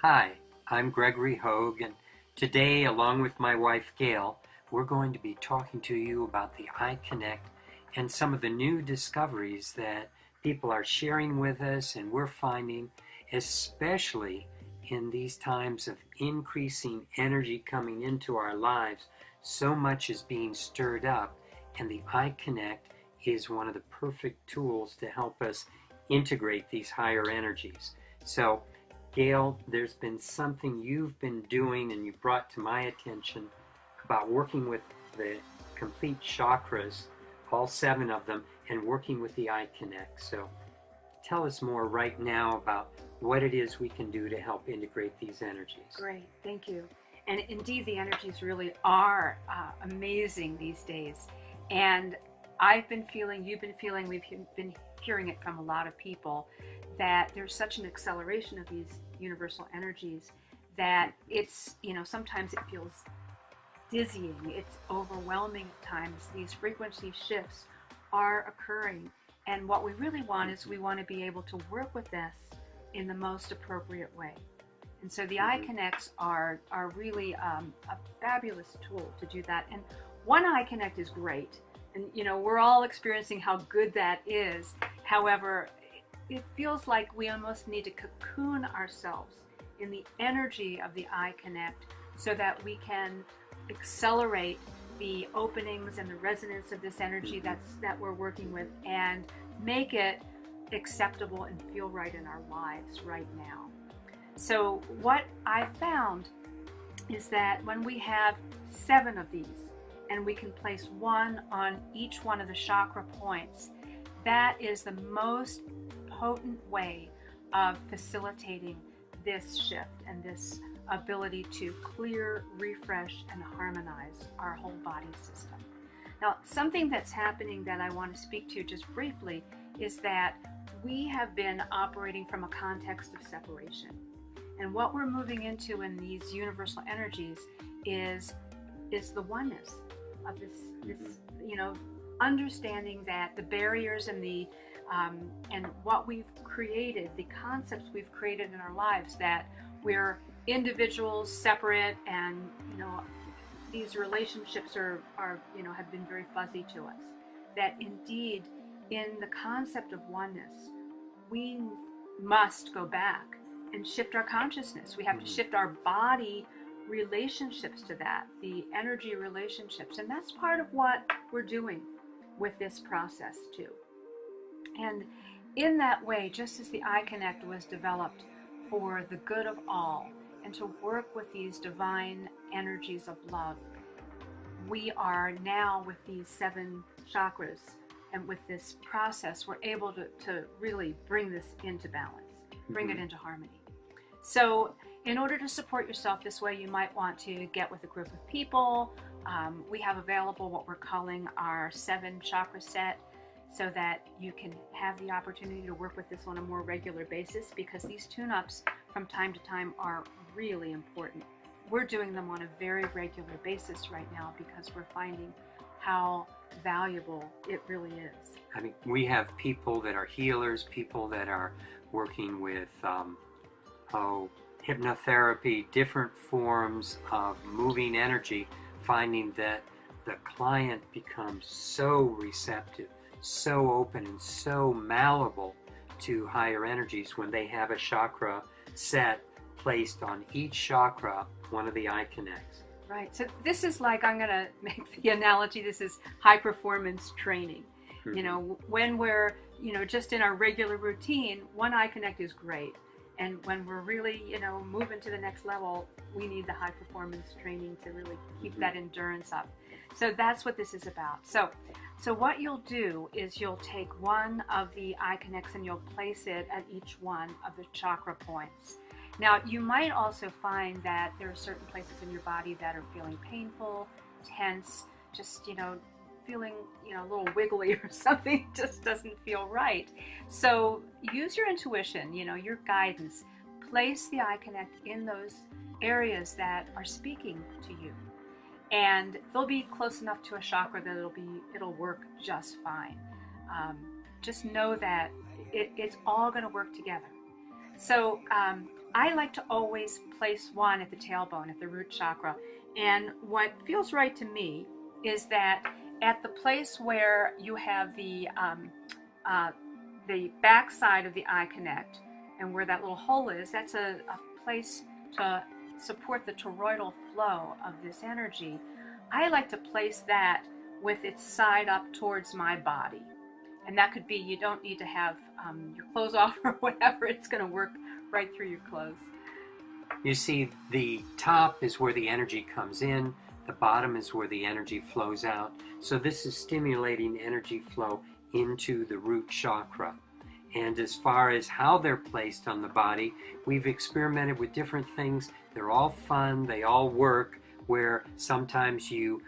Hi, I'm Gregory Hogue, and today, along with my wife Gail, we're going to be talking to you about the Eye Connect and some of the new discoveries that people are sharing with us and we're finding, especially in these times of increasing energy coming into our lives. So much is being stirred up, and the Eye Connect is one of the perfect tools to help us integrate these higher energies. So Gail, there's been something you've been doing and you brought to my attention about working with the complete chakras, all 7 of them, and working with the Eye Connect. So tell us more right now about what it is we can do to help integrate these energies. Great, thank you. And indeed, the energies really are amazing these days. And I've been feeling, you've been feeling, we've been hearing it from a lot of people, that there's such an acceleration of these universal energies that it's, sometimes it feels dizzying, it's overwhelming at times. These frequency shifts are occurring. And what we really want is we want to be able to work with this in the most appropriate way. And so the Eye Connects are really a fabulous tool to do that. And one Eye Connect is great. And, we're all experiencing how good that is. However, it feels like we almost need to cocoon ourselves in the energy of the Eye Connect so that we can accelerate the openings and the resonance of this energy that we're working with and make it acceptable and feel right in our lives right now. So what I found is that when we have 7 of these and we can place one on each one of the chakra points, that is the most potent way of facilitating this shift and this ability to clear, refresh, and harmonize our whole body system. Now, something that's happening that I want to speak to just briefly is that we have been operating from a context of separation. And what we're moving into in these universal energies is the oneness of this understanding that the barriers and what we've created, the concepts we've created in our lives, that we're individuals, separate, and these relationships are have been very fuzzy to us. That indeed, in the concept of oneness, we must go back and shift our consciousness. We have to shift our body relationships to that, the energy relationships, and that's part of what we're doing with this process too. And in that way, just as the Eye Connect was developed for the good of all and to work with these divine energies of love, we are now with these 7 chakras and with this process, we're able to really bring this into balance, bring it into harmony. So in order to support yourself this way, you might want to get with a group of people. We have available what we're calling our 7 chakra set, so that you can have the opportunity to work with this on a more regular basis, because these tune-ups from time to time are really important. We're doing them on a very regular basis right now because we're finding how valuable it really is. I mean, we have people that are healers, people that are working with hypnotherapy, different forms of moving energy, finding that the client becomes so receptive, so open, and so malleable to higher energies when they have a chakra set placed on each chakra, one of the Eye Connects. Right. So this is like, I'm going to make the analogy, this is high performance training. When we're, just in our regular routine, one Eye Connect is great. And when we're really, moving to the next level, we need the high performance training to really keep that endurance up. So that's what this is about. So what you'll do is you'll take one of the Eye Connects and you'll place it at each one of the chakra points. Now, you might also find that there are certain places in your body that are feeling painful, tense, just, feeling, a little wiggly or something, just doesn't feel right. So use your intuition, your guidance. Place the Eye Connect in those areas that are speaking to you. And they'll be close enough to a chakra that it'll work just fine. Just know that it's all going to work together. So I like to always place one at the tailbone, at the root chakra. And what feels right to me is that at the place where you have the back side of the eye connect and where that little hole is, that's a place to support the toroidal flow of this energy. I like to place that with its side up towards my body. And that could be, you don't need to have your clothes off or whatever, it's going to work right through your clothes. You see, the top is where the energy comes in, the bottom is where the energy flows out. So this is stimulating energy flow into the root chakra. And as far as how they're placed on the body, we've experimented with different things. They're all fun, they all work, where sometimes you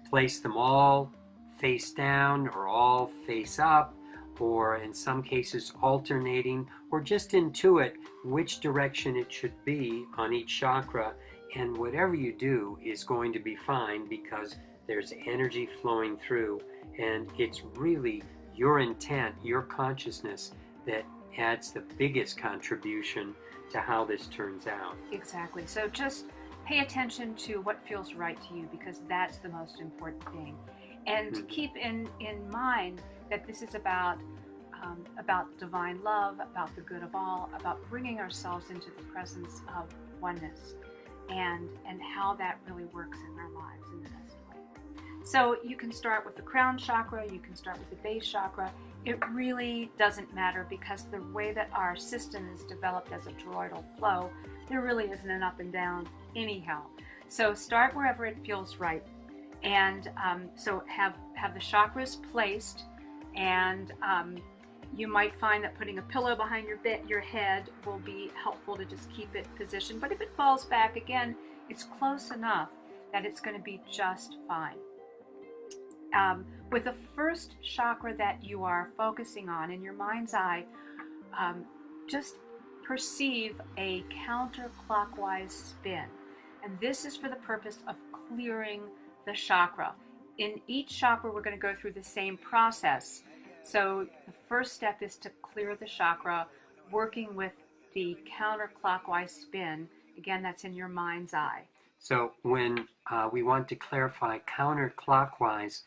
place them all face down or all face up, or in some cases alternating, or just intuit which direction it should be on each chakra. And whatever you do is going to be fine, because there's energy flowing through, and it's really your intent, your consciousness, that adds the biggest contribution to how this turns out. Exactly. So just pay attention to what feels right to you, because that's the most important thing. And keep in mind that this is about divine love, about the good of all, about bringing ourselves into the presence of oneness, and how that really works in our lives in the best way. So you can start with the crown chakra, you can start with the base chakra. It really doesn't matter, because the way that our system is developed as a toroidal flow, there really isn't an up and down anyhow. So start wherever it feels right. And so have the chakras placed, and you might find that putting a pillow behind your head will be helpful to just keep it positioned. But if it falls back, again, it's close enough that it's going to be just fine. With the first chakra that you are focusing on in your mind's eye, just perceive a counterclockwise spin. And this is for the purpose of clearing the chakra. In each chakra, we're going to go through the same process. So the first step is to clear the chakra, working with the counterclockwise spin. Again, that's in your mind's eye. So when we want to clarify, counterclockwise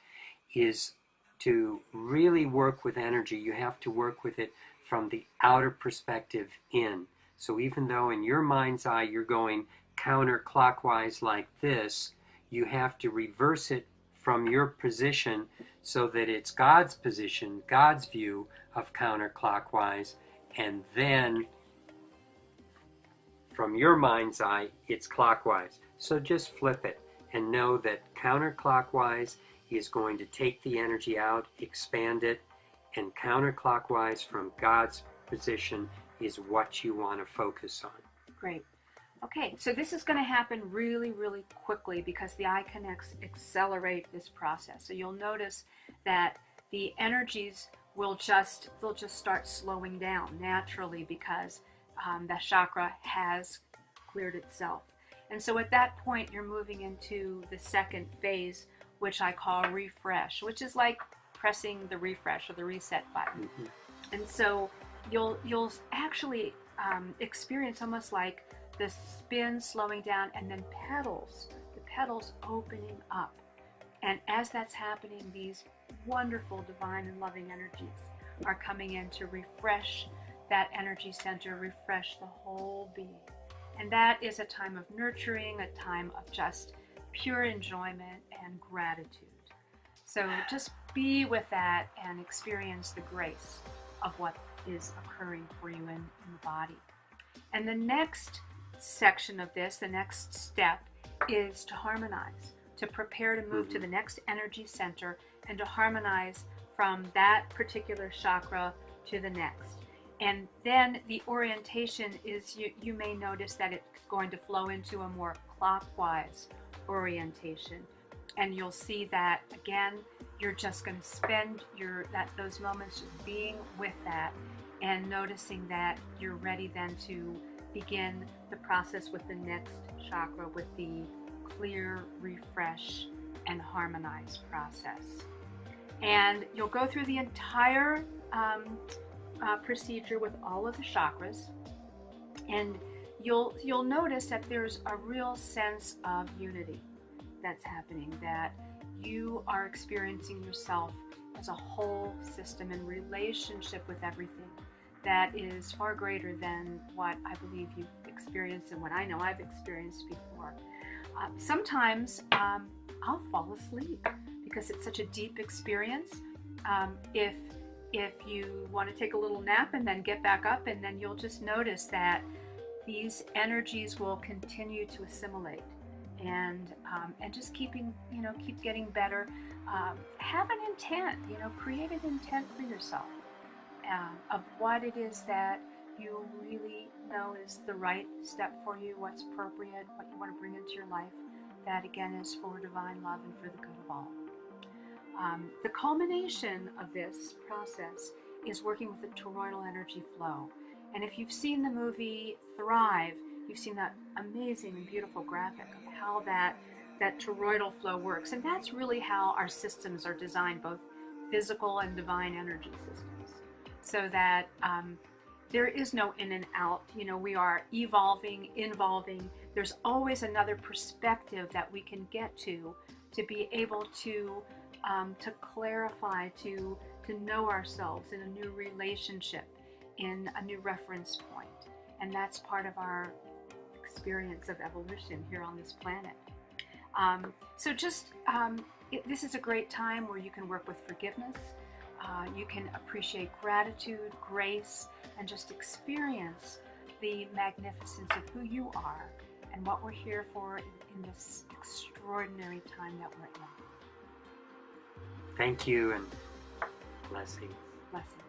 is to really work with energy. You have to work with it from the outer perspective in. So even though in your mind's eye you're going counterclockwise like this, you have to reverse it from your position so that it's God's position, God's view of counterclockwise, and then from your mind's eye it's clockwise. So just flip it and know that counterclockwise is going to take the energy out, expand it, and counterclockwise from God's position is what you want to focus on. Great. Okay, so this is going to happen really, really quickly, because the eye connects accelerate this process. So you'll notice that the energies they'll just start slowing down naturally, because that chakra has cleared itself. And so at that point, you're moving into the second phase, which I call refresh, which is like pressing the refresh or the reset button. Mm-hmm. And so you'll actually experience almost like the spin slowing down, and then the petals opening up. And as that's happening, these wonderful divine and loving energies are coming in to refresh that energy center, refresh the whole being. And that is a time of nurturing, a time of just pure enjoyment and gratitude. So just be with that and experience the grace of what is occurring for you in the body. And the next section of this, the next step, is to harmonize, to prepare to move to the next energy center and to harmonize from that particular chakra to the next. And then the orientation is, you may notice that it's going to flow into a more clockwise orientation. And you'll see that, again, you're just going to spend those moments just being with that and noticing that you're ready then to begin the process with the next chakra, with the clear, refresh, and harmonize process. And you'll go through the entire procedure with all of the chakras. And you'll notice that there's a real sense of unity that's happening, that you are experiencing yourself as a whole system in relationship with everything that is far greater than what I believe you've experienced and what I know I've experienced before. Sometimes I'll fall asleep because it's such a deep experience. If you want to take a little nap and then get back up, and then you'll just notice that these energies will continue to assimilate, and just keep getting better. Have an intent, create an intent for yourself of what it is that you really know is the right step for you, what's appropriate, what you want to bring into your life. That again is for divine love and for the good of all. The culmination of this process is working with the toroidal energy flow. And if you've seen the movie Thrive, you've seen that amazing and beautiful graphic of how that toroidal flow works. And that's really how our systems are designed, both physical and divine energy systems, so that there is no in and out. We are evolving, involving. There's always another perspective that we can get to be able to clarify, to know ourselves in a new relationship, in a new reference point. And that's part of our experience of evolution here on this planet. This is a great time where you can work with forgiveness. You can appreciate gratitude, grace, and just experience the magnificence of who you are and what we're here for in this extraordinary time that we're in. Thank you, and blessings. Blessings.